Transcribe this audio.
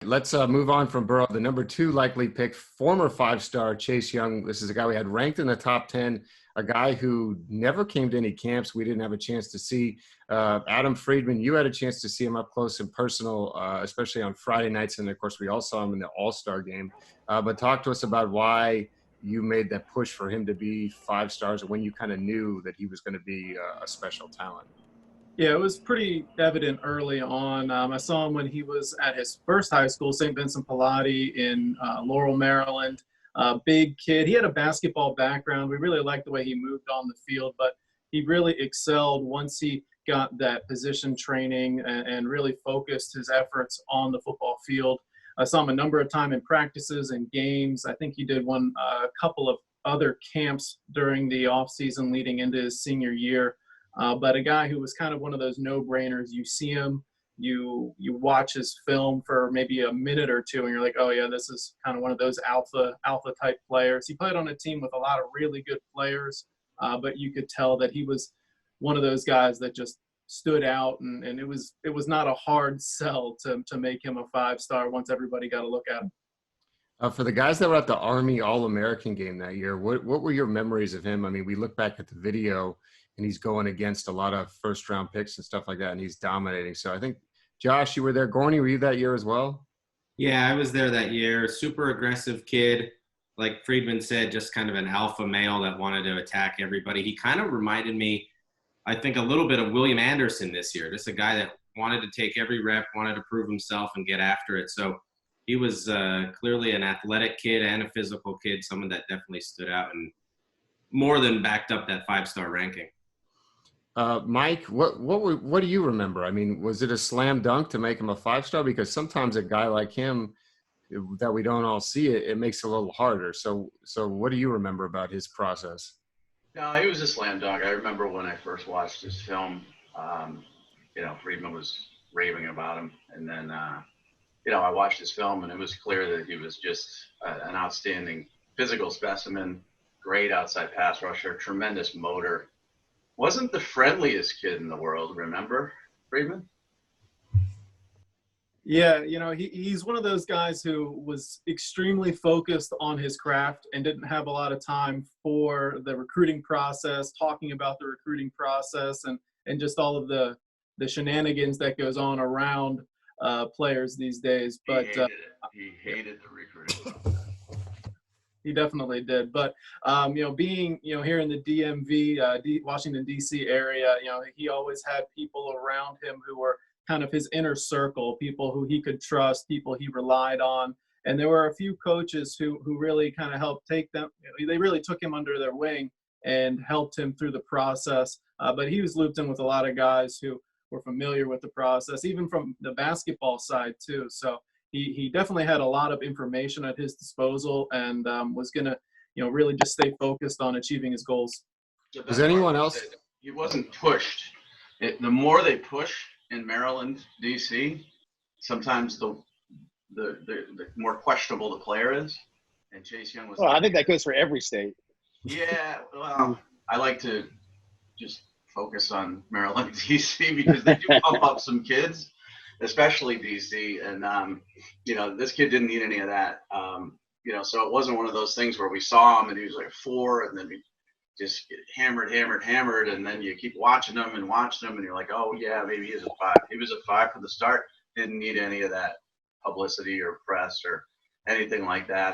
Let's move on from Burrow. The number 2 likely pick, former 5-star Chase Young. This is a guy we had ranked in the top 10, a guy who never came to any camps we didn't have a chance to see. Adam Friedman, you had a chance to see him up close and personal, especially on Friday nights. And, of course, we all saw him in the All-Star game. But talk to us about why you made that push for him to be 5 stars and when you kind of knew that he was going to be a special talent. Yeah, it was pretty evident early on. I saw him when he was at his first high school, St. Vincent Pallotti in Laurel, Maryland. Big kid. He had a basketball background. We really liked the way he moved on the field, but he really excelled once he got that position training and really focused his efforts on the football field. I saw him a number of times in practices and games. I think he did a couple of other camps during the offseason leading into his senior year. But a guy who was kind of one of those no-brainers. You see him, you watch his film for maybe a minute or two, and you're like, oh yeah, this is kind of one of those alpha type players. He played on a team with a lot of really good players, but you could tell that he was one of those guys that just stood out, and it was not a hard sell to make him a 5-star once everybody got a look at him. For the guys that were at the Army All-American game that year, what were your memories of him? I mean, we look back at the video, and he's going against a lot of first-round picks and stuff like that, and he's dominating. So I think, Josh, you were there. Gorney, were you that year as well? Yeah, I was there that year. Super aggressive kid. Like Friedman said, just kind of an alpha male that wanted to attack everybody. He kind of reminded me, I think, a little bit of William Anderson this year. Just a guy that wanted to take every rep, wanted to prove himself and get after it. So he was clearly an athletic kid and a physical kid, someone that definitely stood out and more than backed up that 5-star ranking. Mike, what do you remember? I mean, was it a slam dunk to make him a 5-star? Because sometimes a guy like him that we don't all see it makes it a little harder. So what do you remember about his process? No, it was a slam dunk. I remember when I first watched his film, Friedman was raving about him. And then, I watched his film, and it was clear that he was just an outstanding physical specimen, great outside pass rusher, tremendous motor. Wasn't the friendliest kid in the world, remember, Friedman? Yeah, he's one of those guys who was extremely focused on his craft and didn't have a lot of time for the recruiting process, talking about the recruiting process and just all of the shenanigans that goes on around players these days. But he hated the recruiting. He definitely did. But, being, here in the DMV, Washington, D.C. area, he always had people around him who were kind of his inner circle, people who he could trust, people he relied on. And there were a few coaches who really kind of helped take them. They really took him under their wing and helped him through the process. But he was looped in with a lot of guys who were familiar with the process, even from the basketball side too. So he definitely had a lot of information at his disposal and was going to, really just stay focused on achieving his goals. Is anyone else? He wasn't pushed. The more they push in Maryland, D.C., sometimes the more questionable the player is. And Chase Young was. Well, I think that goes for every state. Yeah, well, I like to just focus on Maryland, D.C. because they do pump up some kids, especially D.C. And this kid didn't need any of that. So it wasn't one of those things where we saw him and he was like a 4, and then we just get hammered, and then you keep watching him, and you're like, oh yeah, maybe he is a 5. He was a 5 from the start. Didn't need any of that publicity or press or anything like that.